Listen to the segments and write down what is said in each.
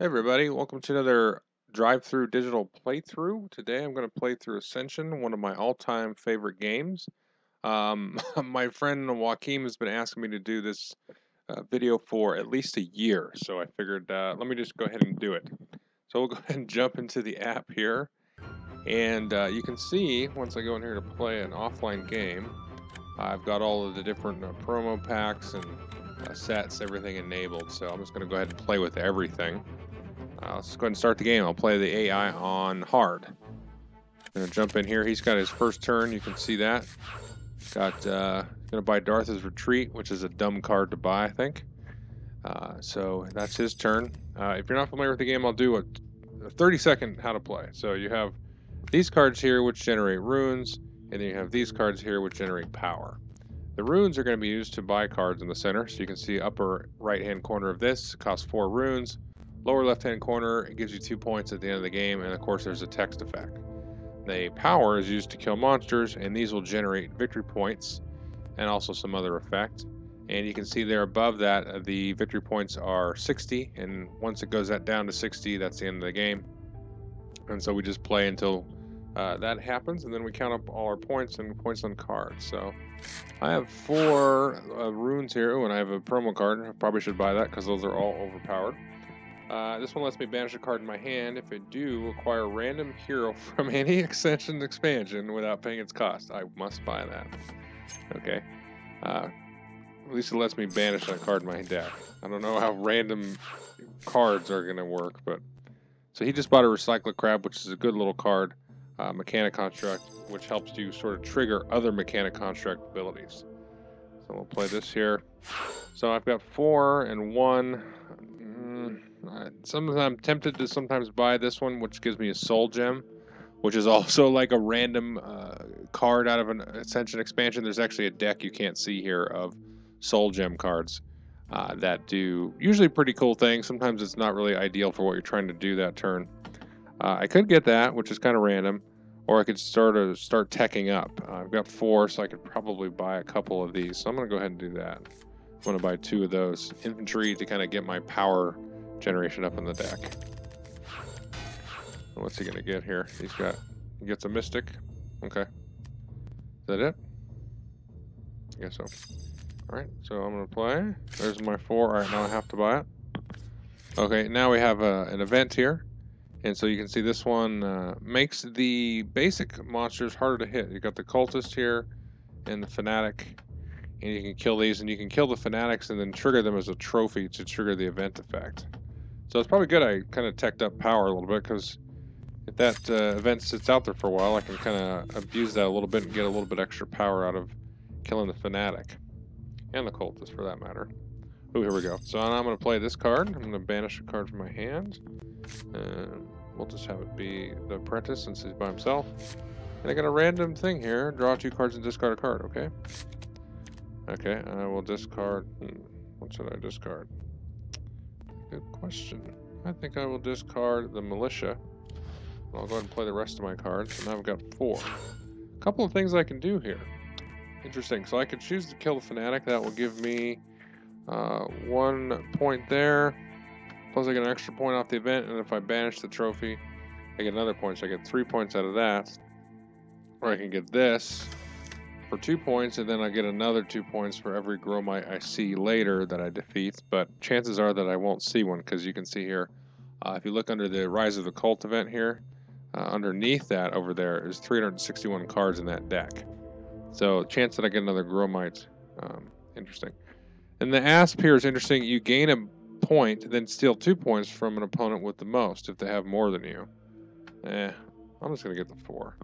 Hey everybody, welcome to another drive-through digital playthrough. Today I'm going to play through Ascension, one of my all-time favorite games. My friend Joaquin has been asking me to do this video for at least a year, so I figured let me just go ahead and do it. So we'll go ahead and jump into the app here, and you can see once I go in here to play an offline game, I've got all of the different promo packs and sets, everything enabled, so I'm just going to go ahead and play with everything. Let's go ahead and start the game. I'll play the AI on hard. I'm going to jump in here. He's got his first turn. You can see that. Got going to buy Darth's Retreat, which is a dumb card to buy, I think. So that's his turn. If you're not familiar with the game, I'll do a 30-second how to play. So you have these cards here, which generate runes, and then you have these cards here, which generate power. The runes are going to be used to buy cards in the center. So you can see upper right-hand corner of this. It costs 4 runes. Lower left-hand corner, it gives you 2 points at the end of the game, and of course there's a text effect. The power is used to kill monsters, and these will generate victory points, and also some other effect. And you can see there above that, the victory points are 60, and once it goes down to 60, that's the end of the game. And so we just play until that happens, and then we count up all our points and points on cards. So I have 4 runes here, and I have a promo card. I probably should buy that because those are all overpowered. This one lets me banish a card in my hand. If I do, acquire a random hero from any Ascension expansion without paying its cost. I must buy that. Okay. At least it lets me banish that card in my deck. I don't know how random cards are going to work, but... So he just bought a Recycler Crab, which is a good little card. Mechanic Construct, which helps you sort of trigger other Mechanic Construct abilities. So we'll play this here. So I've got 4 and 1... Sometimes I'm tempted to sometimes buy this one, which gives me a soul gem, which is also like a random card out of an Ascension expansion. There's actually a deck you can't see here of soul gem cards that do usually pretty cool things. Sometimes it's not really ideal for what you're trying to do that turn. I could get that, which is kind of random, or I could start teching up. I've got 4, so I could probably buy a couple of these. So I'm going to go ahead and do that. I'm going to buy 2 of those. Infantry to kind of get my power generation up in the deck. What's he gonna get here? He gets a mystic. Okay. Is that it? I guess so. Alright, so I'm gonna play. There's my 4. Alright, now I have to buy it. Okay, now we have an event here. And so you can see this one makes the basic monsters harder to hit. You got the cultist here and the fanatic. And you can kill these, and you can kill the fanatics and then trigger them as a trophy to trigger the event effect. So it's probably good I kind of teched up power a little bit, because if that event sits out there for a while, I can kind of abuse that a little bit and get a little bit extra power out of killing the fanatic. And the cultist, for that matter. Oh, here we go. So now I'm going to play this card. I'm going to banish a card from my hand. We'll just have it be the apprentice since he's by himself. And I got a random thing here. Draw 2 cards and discard a card, okay? Okay, I will discard... what should I discard? Good question. I think I will discard the militia. I'll go ahead and play the rest of my cards. So now I've got 4. A couple of things I can do here. Interesting. So I could choose to kill the fanatic. That will give me 1 point there. Plus I get an extra point off the event. And if I banish the trophy, I get another point. So I get 3 points out of that. Or I can get this for 2 points, and then I get another 2 points for every Gromite I see later that I defeat, but chances are that I won't see one, because you can see here, if you look under the Rise of the Cult event here, underneath that over there is 361 cards in that deck. So chance that I get another Gromite, interesting. And the Asp here is interesting. You gain a point, then steal 2 points from an opponent with the most if they have more than you. I'm just going to get the 4.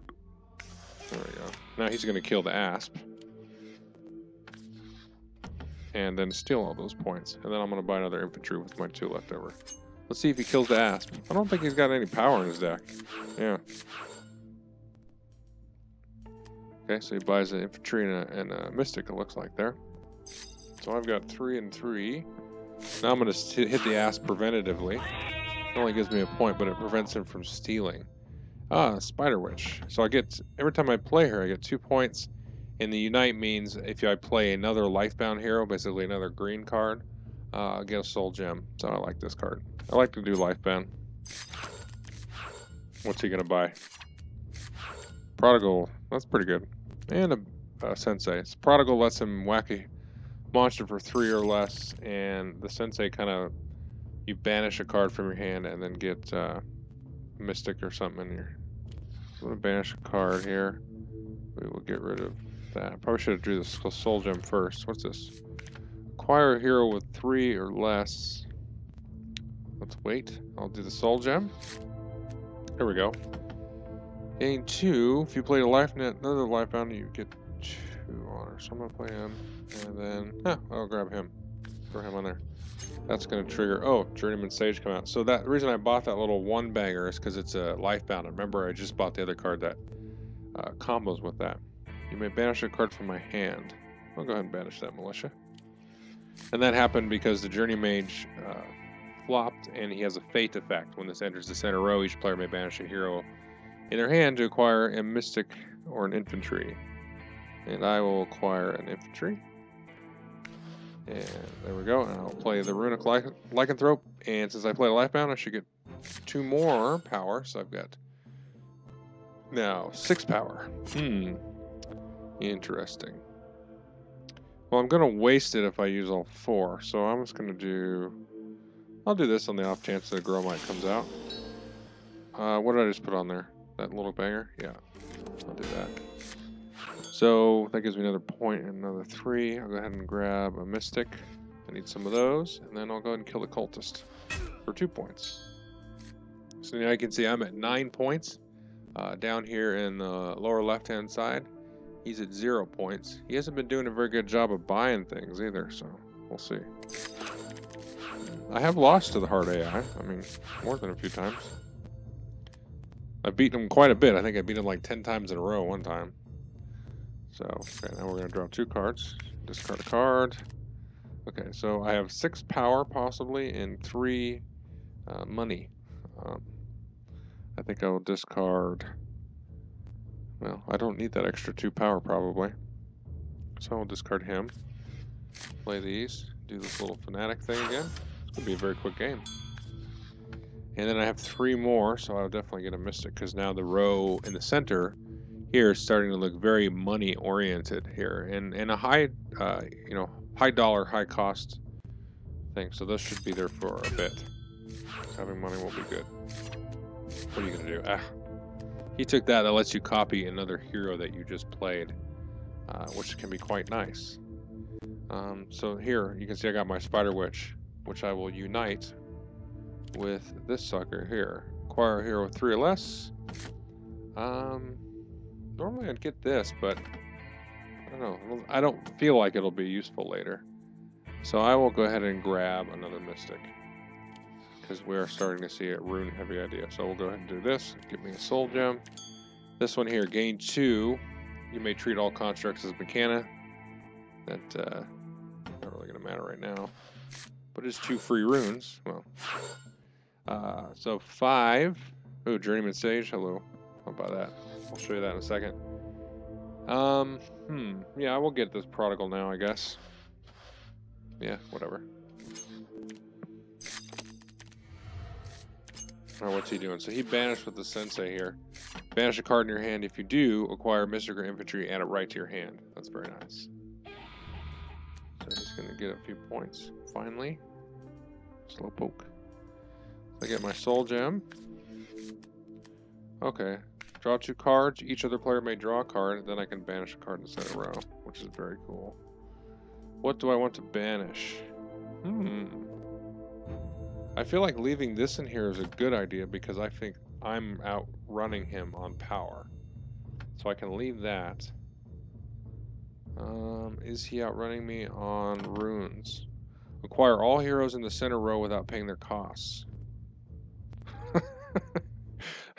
There we go. Now he's going to kill the Asp. And then steal all those points. And then I'm going to buy another infantry with my 2 left over. Let's see if he kills the Asp. I don't think he's got any power in his deck. Yeah. Okay, so he buys an infantry and a mystic, it looks like there. So I've got 3 and 3. Now I'm going to hit the Asp preventatively. It only gives me a point, but it prevents him from stealing. Spider Witch. So I get, every time I play her, I get 2 points. And the Unite means if I play another Lifebound hero, basically another green card, get a soul gem. So I like this card. I like to do Lifebound. What's he gonna buy? Prodigal. That's pretty good. And a sensei. So Prodigal lets him whack a monster for 3 or less, and the sensei kind of, you banish a card from your hand and then get Mystic or something in your. I'm gonna banish a card here. We will get rid of that. Probably should have drew the soul gem first. What's this? Acquire a hero with 3 or less. Let's wait. I'll do the soul gem. There we go. Gain 2. If you played a another Lifebound, you get 2 honor. So I'm gonna play him, and then I'll grab him. Throw him on there. That's gonna trigger. Oh, Journeyman Sage come out. So the reason I bought that little one banger is because it's a Lifebound. Remember, I just bought the other card that combos with that. You may banish a card from my hand. I'll go ahead and banish that Militia. And that happened because the Journey Mage flopped, and he has a Fate effect. When this enters the center row, each player may banish a hero in their hand to acquire a Mystic or an Infantry. And I will acquire an Infantry. And there we go. And I'll play the Runic Lycanthrope. And since I played a Lifebound, I should get 2 more power. So I've got now 6 power. Interesting. Well, I'm going to waste it if I use all 4. So I'm just going to do... I'll do this on the off chance that a Gromite comes out. What did I just put on there? That little banger? Yeah. I'll do that. So that gives me another point and another 3. I'll go ahead and grab a Mystic. I need some of those. And then I'll go ahead and kill the Cultist for 2 points. So now you can see I'm at 9 points. Down here in the lower left-hand side, he's at 0 points. He hasn't been doing a very good job of buying things either, so we'll see. I have lost to the hard AI. I mean, more than a few times. I've beaten him quite a bit. I think I beat him like 10 times in a row one time. So, okay, now we're going to draw 2 cards. Discard a card. Okay, so I have 6 power possibly and 3 money. I think I will discard... Well, I don't need that extra 2 power probably. So I'll discard him. Play these. Do this little Fanatic thing again. It's going to be a very quick game. And then I have 3 more, so I'll definitely get a Mystic, because now the row in the center here is starting to look very money oriented here, and a high, high dollar, high cost thing. So this should be there for a bit. Having money will be good. What are you gonna do? He took that. That lets you copy another hero that you just played, which can be quite nice. So here you can see I got my Spider Witch, which I will unite with this sucker here. Acquire a hero with 3 or less. Normally I'd get this, but I don't know. I don't feel like it'll be useful later. So I will go ahead and grab another Mystic, because we are starting to see a rune heavy idea. So we'll go ahead and do this. Give me a soul gem. This one here, gain 2. You may treat all constructs as Mechana. That not really gonna matter right now. But it's 2 free runes. Well, so 5. Oh, Journeyman Sage. Hello. How about that? I'll show you that in a second. Yeah, I will get this Prodigal now, I guess. Yeah, whatever. Alright, what's he doing? So he banished with the Sensei here. Banish a card in your hand. If you do, acquire Mystic or Infantry, add it right to your hand. That's very nice. So he's going to get a few points, finally. Slowpoke. I get my soul gem. Okay. Draw 2 cards. Each other player may draw a card. Then I can banish a card in the center row, which is very cool. What do I want to banish? I feel like leaving this in here is a good idea, because I think I'm outrunning him on power. So I can leave that. Is he outrunning me on runes? Acquire all heroes in the center row without paying their costs.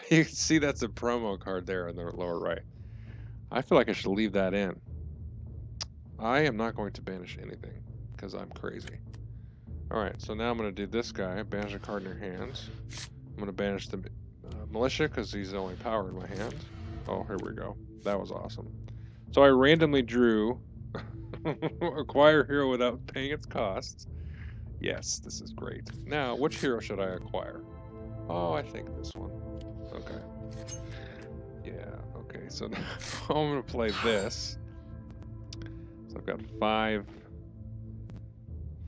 You can see that's a promo card there in the lower right. I feel like I should leave that in. I am not going to banish anything, because I'm crazy. Alright, so now I'm going to do this guy. Banish a card in your hands. I'm going to banish the Militia, because he's the only power in my hand. Oh, here we go. That was awesome. So I randomly drew Acquire Hero without paying its costs. Yes, this is great. Now, which hero should I acquire? Oh, I think this one. Okay. Yeah, okay, so now I'm gonna play this. So I've got five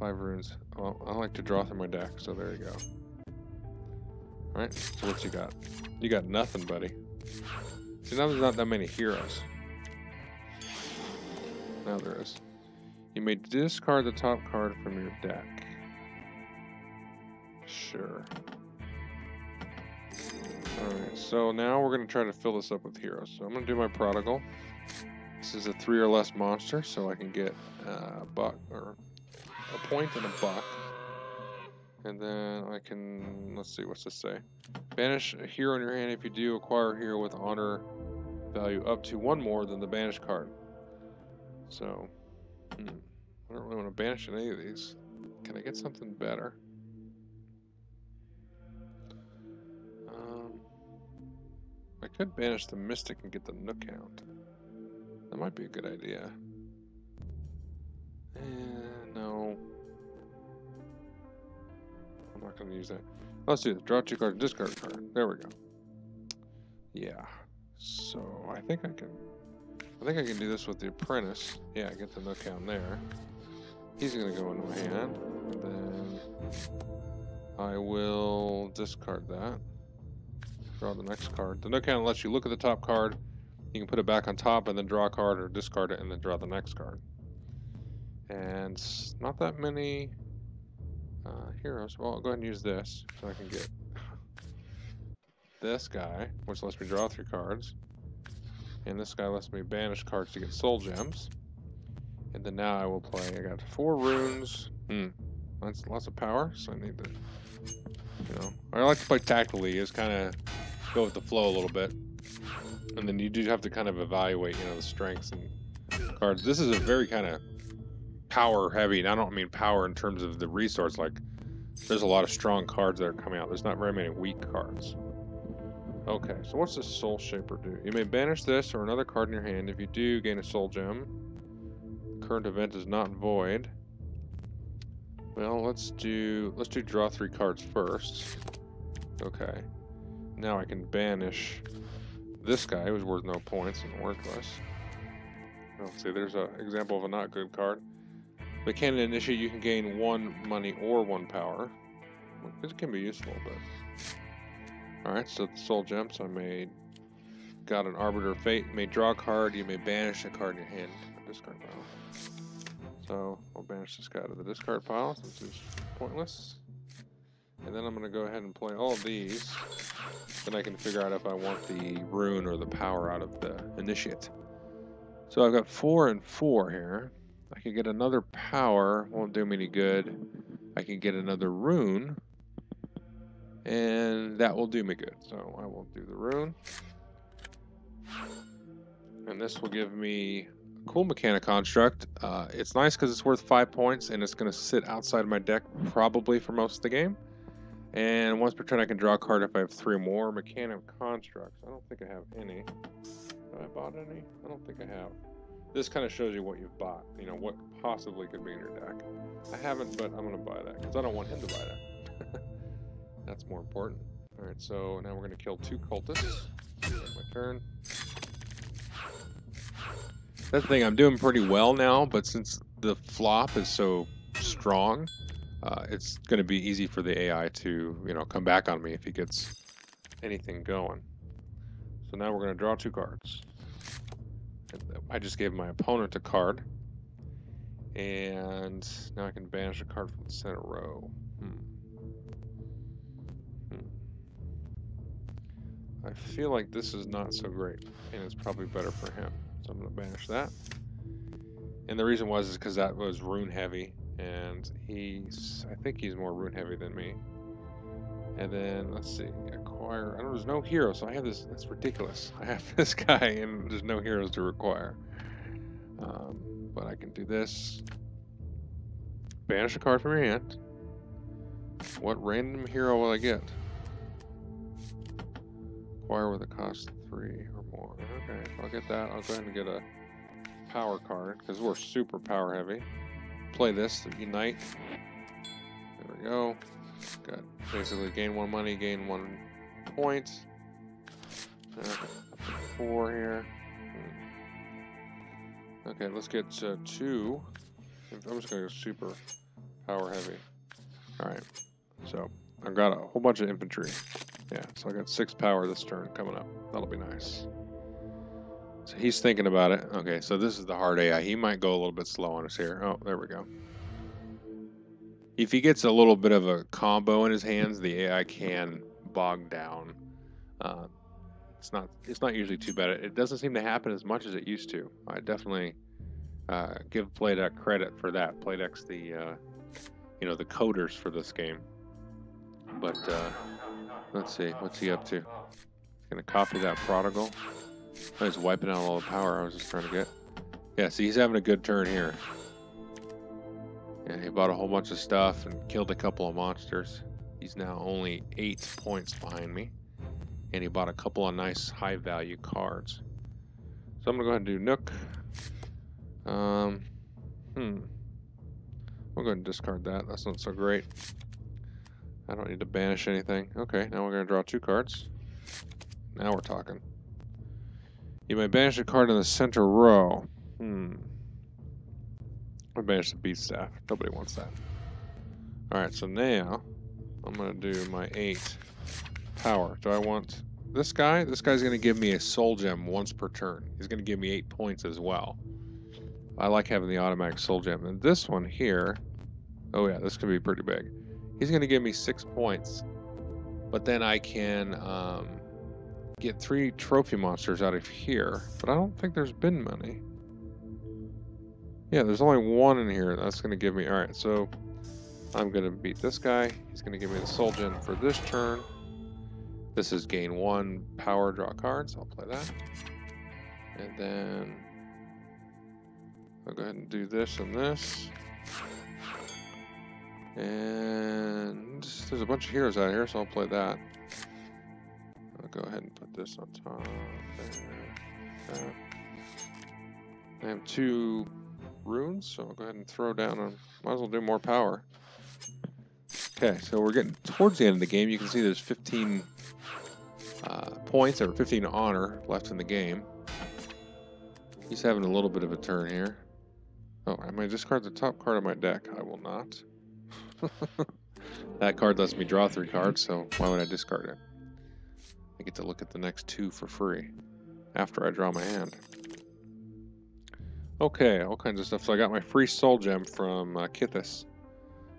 runes. Well, I like to draw through my deck, so there you go. Alright, so what you got? You got nothing, buddy. See, now there's not that many heroes. Now there is. You may discard the top card from your deck. Sure. Alright, so now we're going to try to fill this up with heroes. So I'm going to do my Prodigal. This is a 3 or less monster, so I can get a buck, or a point and a buck. And then I can, let's see, what's this say? Banish a hero in your hand. If you do, acquire a hero with honor value up to 1 more than the banish card. So, I don't really want to banish any of these. Can I get something better? I could banish the Mystic and get the Nook Hound. That might be a good idea. No. I'm not going to use that. Let's do this. Draw 2 cards, discard a card. There we go. Yeah. So I think I can do this with the Apprentice. Yeah, get the Nook Hound there. He's going to go into my hand. And then I will discard that. Draw the next card. The Nook Hound lets you look at the top card. You can put it back on top and then draw a card, or discard it and then draw the next card. And not that many heroes. Well, I'll go ahead and use this so I can get this guy, which lets me draw 3 cards. And this guy lets me banish cards to get soul gems. And then now I will play. I got 4 runes. That's lots of power, so I need to, I like to play tactically, is kind of go with the flow a little bit. And then you do have to kind of evaluate, the strengths and cards. This is a very kind of power heavy, and I don't mean power in terms of the resource, like there's a lot of strong cards that are coming out. There's not very many weak cards. Okay, so what's this Soul Shaper do? You may banish this or another card in your hand. If you do, gain a soul gem. Current event is not void. Well, let's do draw 3 cards first. Okay. Now I can banish this guy who's worth no points and worthless. Let's see, there's an example of a not good card. But can initiate, you can gain 1 money or 1 power. It can be useful, but... Alright, so the soul gem, so I got an Arbiter of Fate, you may draw a card, you may banish a card in your hand, discard pile. So I'll banish this guy to the discard pile since he's pointless. And then I'm going to go ahead and play all of these. Then I can figure out if I want the rune or the power out of the initiate. So I've got 4 and 4 here. I can get another power, won't do me any good. I can get another rune, and that will do me good. So I will do the rune. And this will give me a cool Mechanic Construct. It's nice because it's worth 5 points, and it's going to sit outside my deck probably for most of the game. And once per turn I can draw a card if I have 3 more Mechanic Constructs. I don't think I have any. Have I bought any? I don't think I have. This kind of shows you what you've bought, what possibly could be in your deck. I haven't, but I'm going to buy that because I don't want him to buy that. That's more important. Alright, so now we're going to kill 2 cultists. That's my turn. That's the thing, I'm doing pretty well now, but since the flop is so strong, it's going to be easy for the AI to, come back on me if he gets anything going. So now we're going to draw 2 cards. I just gave my opponent a card. And now I can banish a card from the center row. I feel like this is not so great, and it's probably better for him. So I'm going to banish that. And the reason is because that was rune heavy, and I think he's more rune heavy than me. And then, let's see, acquire, there's no hero, so I have this, that's ridiculous. I have this guy, and there's no heroes to require. But I can do this. Banish a card from your hand. What random hero will I get? Acquire with a cost 3 or more. Okay, I'll get that. I'll go ahead and get a power card, because we're super power heavy. Play this, Unite. we go. Got basically gain 1 money, gain 1 point. 4 here. Okay, let's get 2. I'm just gonna go super power heavy. Alright, so I've got a whole bunch of infantry. Yeah, so I got 6 power this turn coming up. That'll be nice. So he's thinking about it. Okay, so this is the hard AI. He might go a little bit slow on us here. Oh, there we go. If he gets a little bit of a combo in his hands, the AI can bog down. It's not usually too bad. It doesn't seem to happen as much as it used to. I definitely give Playdeck credit for that. Playdeck's the the coders for this game. But let's see, what's he up to? He's gonna copy that prodigal. Oh, he's wiping out all the power I was just trying to get. Yeah, see, he's having a good turn here. Yeah, he bought a whole bunch of stuff and killed a couple of monsters. He's now only 8 points behind me. And he bought a couple of nice high-value cards. So I'm going to go ahead and do Nook. We'll go ahead and discard that. That's not so great. I don't need to banish anything. Okay, now we're going to draw 2 cards. Now we're talking. You may banish a card in the center row. I'll banish the beast staff. Nobody wants that. Alright, so now I'm going to do my 8 power. Do I want this guy? This guy's going to give me a soul gem once per turn. He's going to give me 8 points as well. I like having the automatic soul gem. And this one here, oh yeah, this could be pretty big. He's going to give me 6 points. But then I can get 3 trophy monsters out of here. But I don't think there's been many. Yeah, there's only 1 in here. That's going to give me... Alright, so I'm going to beat this guy. He's going to give me the soul gem for this turn. This is gain 1 power, draw cards. I'll play that. And then I'll go ahead and do this and this. And there's a bunch of heroes out here, so I'll play that. I'll go ahead and put this on top. There. I have 2 runes, so I'll go ahead and throw down on... Might as well do more power. Okay, so we're getting towards the end of the game. You can see there's 15 points, or 15 honor left in the game. He's having a little bit of a turn here. Oh, I might discard the top card of my deck. I will not. That card lets me draw 3 cards, so why would I discard it? I get to look at the next 2 for free after I draw my hand. Okay, all kinds of stuff. So I got my free soul gem from Kithis.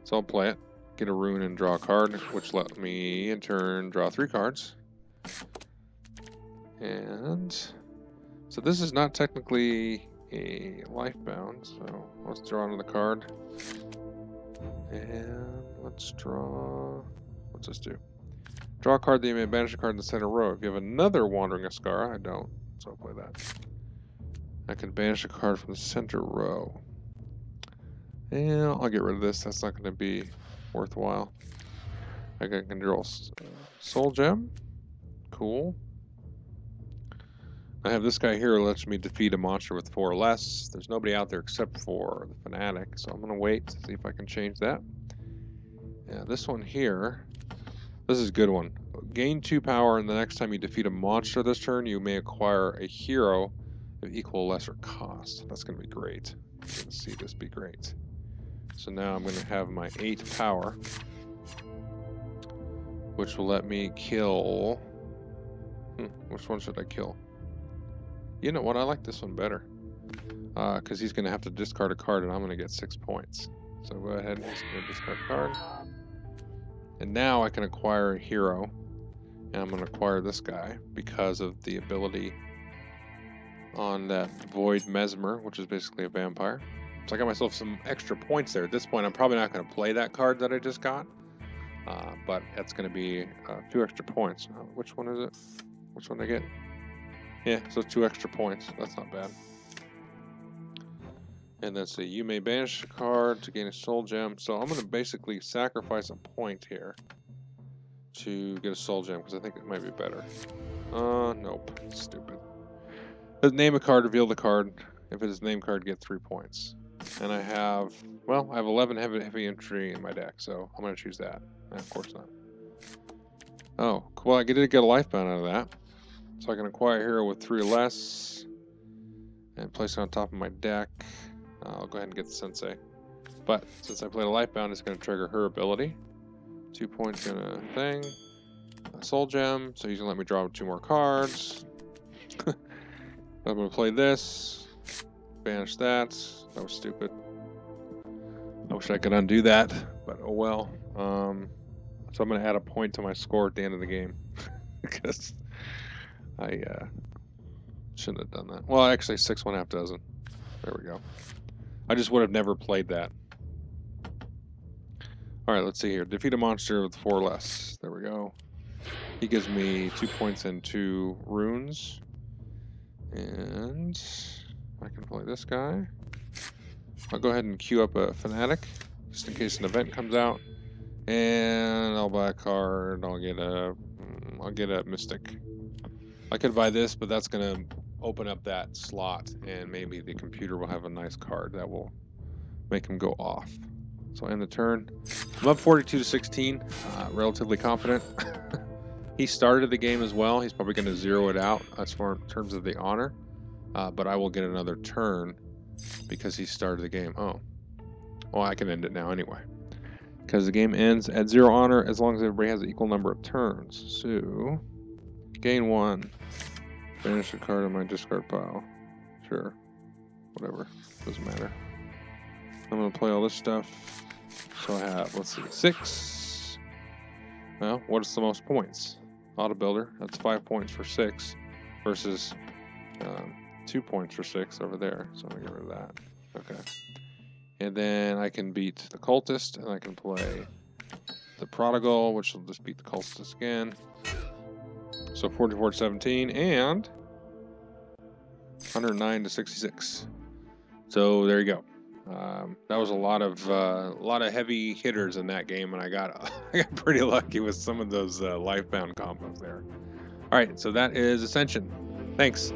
So I'll play it, get a rune and draw a card, which let me in turn draw 3 cards. And so this is not technically a Lifebound, so let's draw another card. And let's draw... What's this do? Draw a card that you may banish a card in the center row. If you have another Wandering Ascara, I don't, so I'll play that. I can banish a card from the center row. And I'll get rid of this. That's not going to be worthwhile. I can draw Soul Gem. Cool. I have this guy here who lets me defeat a monster with 4 or less. There's nobody out there except for the Fanatic, so I'm going to wait to see if I can change that. Yeah, this one here, this is a good one. Gain 2 power, and the next time you defeat a monster this turn, you may acquire a hero of equal or lesser cost. That's going to be great. You're going to see this be great. So now I'm going to have my 8 power, which will let me kill... which one should I kill? You know what? I like this one better. Because he's going to have to discard a card, and I'm going to get 6 points. So go ahead and just discard a card. And now I can acquire a hero. And I'm going to acquire this guy because of the ability on that Void Mesmer, which is basically a vampire. So I got myself some extra points there. At this point, I'm probably not going to play that card that I just got. But that's going to be 2 extra points. Which one is it? Which one did I get? Yeah, so 2 extra points. That's not bad. And then say you may banish a card to gain a soul gem. So I'm going to basically sacrifice a point here to get a soul gem because I think it might be better. Nope. Stupid. Name a card, reveal the card. If it is a name card, get 3 points. And I have, well, I have 11 heavy infantry in my deck, so I'm going to choose that. Of course not. Oh, well, I did get a Lifebound out of that. So I can acquire a hero with 3 or less and place it on top of my deck. I'll go ahead and get the Sensei. But since I played a Lifebound, it's going to trigger her ability. 2 points in a thing. A Soul Gem, so he's going to let me draw 2 more cards. I'm going to play this. Banish that. That was stupid. I wish I could undo that, but oh well. So I'm going to add a point to my score at the end of the game. Because I shouldn't have done that. Well, actually, 6 1/2 dozen. There we go. I just would have never played that. Alright, let's see here. Defeat a monster with 4 or less. There we go. He gives me 2 points and 2 runes. And I can play this guy. I'll go ahead and queue up a Fanatic, just in case an event comes out. And I'll buy a card. I'll get a Mystic. I could buy this, but that's gonna open up that slot, and maybe the computer will have a nice card that will make him go off. So I end the turn. I'm up 42-16, relatively confident. He started the game as well. He's probably going to zero it out as far in terms of the honor, but I will get another turn because he started the game. Oh, well, I can end it now anyway, because the game ends at 0 honor as long as everybody has an equal number of turns. So, gain 1, banish a card on my discard pile. Sure, whatever, doesn't matter. I'm going to play all this stuff. So I have, let's see, 6. Well, what is the most points? Auto Builder, that's 5 points for 6 versus 2 points for 6 over there. So I'm going to get rid of that. Okay. And then I can beat the Cultist, and I can play the Prodigal, which will just beat the Cultist again. So 44-17 and 109-66. So there you go. That was a lot of heavy hitters in that game, and I got pretty lucky with some of those Lifebound combos there. All right, so that is Ascension. Thanks.